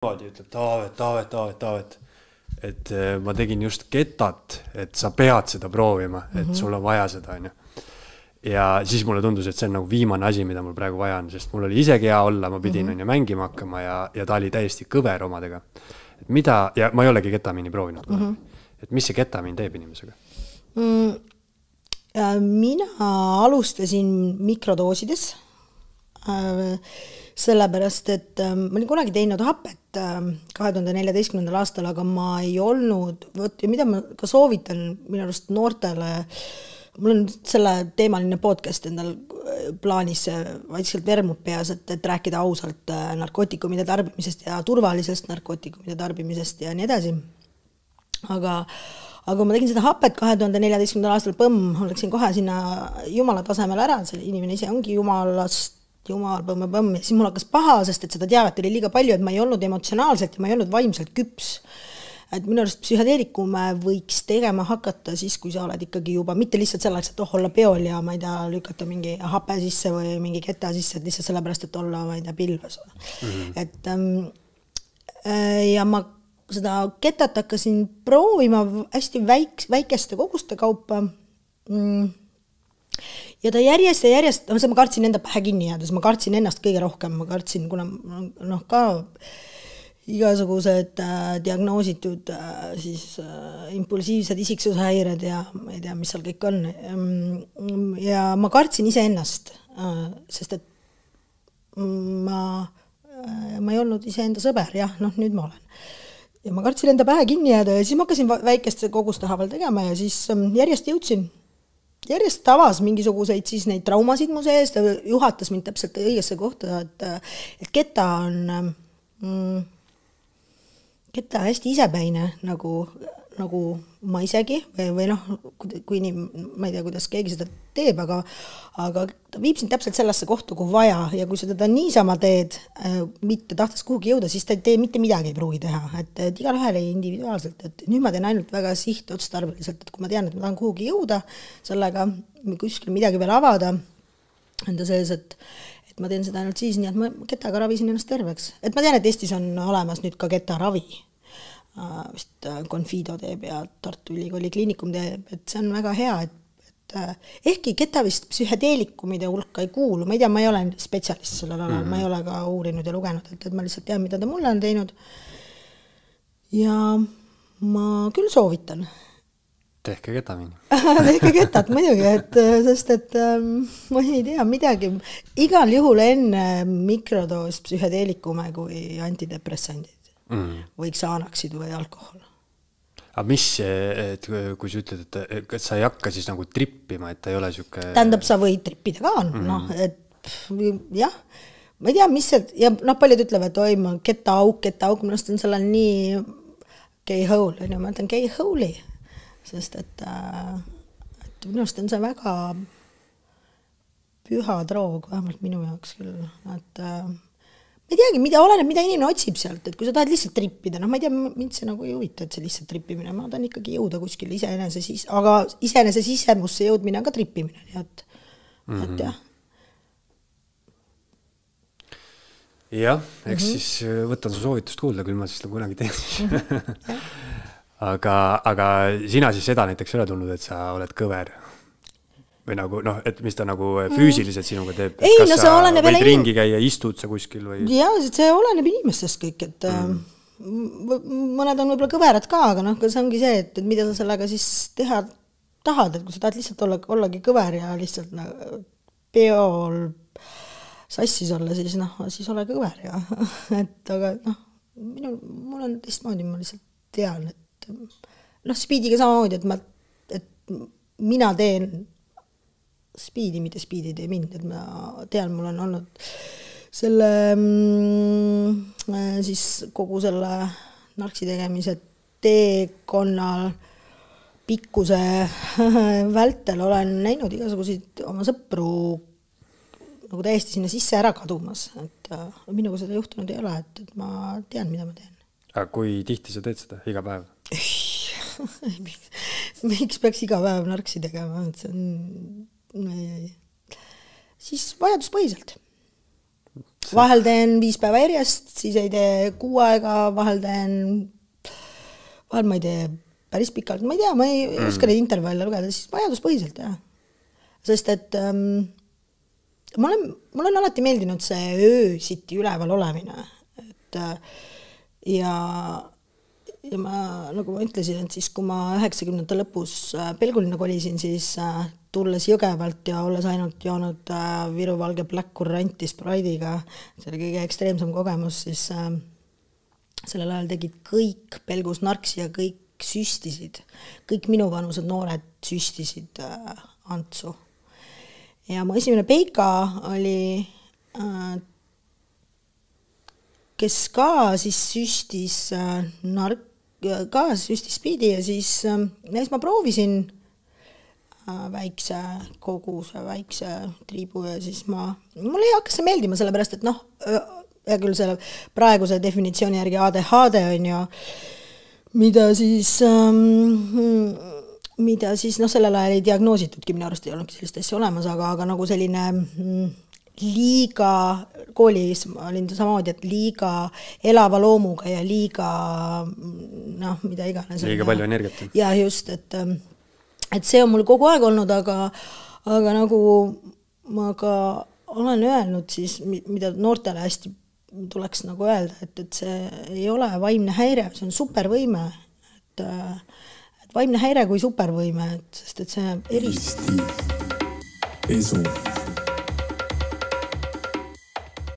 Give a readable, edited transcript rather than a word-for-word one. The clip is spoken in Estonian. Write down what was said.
ütleb Taavet, et ma tegin just ketat, et sa pead seda proovima, et sul on vaja seda, on ju. Ja siis mulle tundus, et see on nagu viimane asi, mida mul praegu vaja on, sest mul oli isegi hea olla, ma pidin on ju mängima hakkama ja ta oli täiesti kõver omadega. Et mida, ja ma ei olegi ketamiini proovinud. Et mis see ketamiin teeb inimesega? Mina alustasin mikrodoosides, sellepärast, et ma olin kunagi teinud hapet 2014. aastal, aga ma ei olnud, ja mida ma ka soovitan minu arust noortele, mul on selle teemaline podcast endal plaanis vaikselt vermub peas, et rääkida ausalt narkootikumide tarbimisest ja turvalisest narkootikumide tarbimisest ja nii edasi. Aga ma tegin seda hapet 2014. aastal ma läksin kohe sinna jumala tasemel ära, see inimene ise ongi jumalast, jumal, põmm, ja siis mul hakkas paha, sest et seda teavet oli liiga palju, et ma ei olnud emotsionaalselt ja ma ei olnud vaimselt küps. Et minu arust psühhedeelikume võiks tegema hakata siis, kui sa oled ikkagi juba, mitte lihtsalt selleks, et olla peol ja ma ei tea, lükata mingi hape sisse või mingi keta sisse, et lihtsalt sellepärast, et olla, ma ei tea, pilves. Et, ja ma seda ketat hakkasin proovima hästi väikeste koguste kaupa. Ja ta järjest, ma kartsin enda pähe kinni jäädes, ma kartsin ennast kõige rohkem, ma kartsin, kuna ka igasugused diagnoositud siis impulsiivsed isiksushäired ja ma ei tea, mis seal kõik on. Ja ma kartsin ise ennast, sest et ma ei olnud ise enda sõber, jah, nüüd ma olen. Ja ma kartsin enda pähe kinni jääda ja siis ma hakkasin väikeste koguste haaval tegema ja siis järjest avas mingisuguseid siis neid traumasid mu sees, ta juhatas mind täpselt õigesse kohta, et keta on keta hästi isepäine, nagu ma isegi, või kui ma ei tea, kuidas keegi seda teeb, aga ta viib sind täpselt sellesse kohta, kuhu vaja, ja kui sa teda niisama teed, mitte tahtes kuhugi jõuda, siis ta ei tee mitte midagi ei pruugi teha, et igal ühel ei individuaalselt, et nüüd ma teen ainult väga sihtotstarbeliselt, et kui ma tean, et ma tahan kuhugi jõuda, sellega kuskil midagi veel avada enda sees, et ma teen seda ainult siis, nii et ma ketaga ravisin ennast terveks. Et ma tean, et Eestis on olemas nüüd ka ketaravi, vist Confido teeb ja Tartu Ülikooli kliinikum teeb, et see on väga hea, et ehkki keta vist psühhedeelikumide hulka ei kuulu, ma ei tea, ma ei ole spetsialist sellel alal, ma ei ole ka uurinud ja lugenud, et ma lihtsalt tean, mida ta mulle on teinud. Ja ma küll soovitan. Tehke ketamiini. Tehke ketat muidugi, sest et ma ei tea midagi. Igal juhul enne mikrodoos psühhedeelikume kui antidepressandid. Võiks aanaksid või alkohol. Aga mis, kui sa ütled, et kas sa ei hakka siis nagu trippima, et ta ei ole süke... Tähendab, sa võid trippida ka, et jah, ma ei tea, mis see, ja paljud ütlevad, et oi, ma keta-auk, minu arust on sellel nii gay hole, ma ütlen gay hole'i, sest et minu arust on see väga püha droog, vähemalt minu jaoks küll, et ma ei teagi, mida inimene otsib sealt, et kui sa tahad lihtsalt trippida, ma ei tea, mind see nagu ei huvita, et see lihtsalt trippimine, ma tahan ikkagi jõuda kuskil aga iseenese sisemusse jõudmine on ka trippimine, nii et jah. Jah, eks siis võtan su soovitust kuulda, küll ma siis kunagi teen. Aga sina siis seda näiteks ei ole tulnud, et sa oled kõver? Või nagu, et mis ta nagu füüsiliselt sinuga teeb? Ei, kas sa võid ringi käia, istud sa kuskil? Või? Jaa, see oleneb inimestest kõik, et mõned on võib-olla kõverad ka, aga see ongi see, et mida sa sellega siis teha tahad, et kui sa tahad lihtsalt ollagi kõver ja lihtsalt peol sassis olla, siis ole kõver ja et aga mul on teistmoodi, ma lihtsalt tean, et speediga samamoodi, et mina teen speedi, mitte speedi tee mind, et ma tean, mul on olnud selle siis kogu selle narksi tegemise teekonnal pikkuse vältel olen näinud igasuguseid oma sõpru nagu täiesti sinna sisse ära kadumas, et minuga seda juhtunud ei ole, et ma tean, mida ma teen. Aga kui tihti sa teed seda iga päev? Miks peaks iga päev narksi tegema, et see on siis vajaduspõhiselt. vahel teen 5 päeva järjest, siis ei tee 6 aega, vahel ma ei tee päris pikalt, ma ei tea, ma ei oska neid intervalle lugeda, siis vajaduspõhiselt, jah. Sest et mul on alati meeldinud see öösiti üleval olemine, et ja ma, nagu ma ütlesin, et siis kui ma 90. lõpus Pelgulinna kolisin, siis tulles Jõgevalt ja olles ainult joonud Viru Valge Black Curranti Sprite'iga, see oli kõige ekstreemsem kogemus, siis sellel ajal tegid kõik Pelgus narksi ja kõik süstisid, kõik minuvanused noored süstisid Antsu. Ja mu esimene peika oli, kes ka siis süstis süstis spiidi ja siis ma proovisin väikse koguse, väikse triibu ja siis mulle ei hakkas see meeldima, sellepärast, et ja küll selle praeguse definitsiooni järgi ADHD on ju, mida siis sellel ajal ei diagnoositudki, minu arust ei olnudki sellist asja olemas, aga nagu selline liiga, koolis olin samamoodi, et liiga elava loomuga ja liiga, mida iganes. Liiga palju energiat. Ja just, et see on mul kogu aeg olnud, aga nagu ma ka olen öelnud siis, mida noortele hästi tuleks nagu öelda, et see ei ole vaimne häire, see on supervõime, et vaimne häire kui supervõime, sest et see eristab.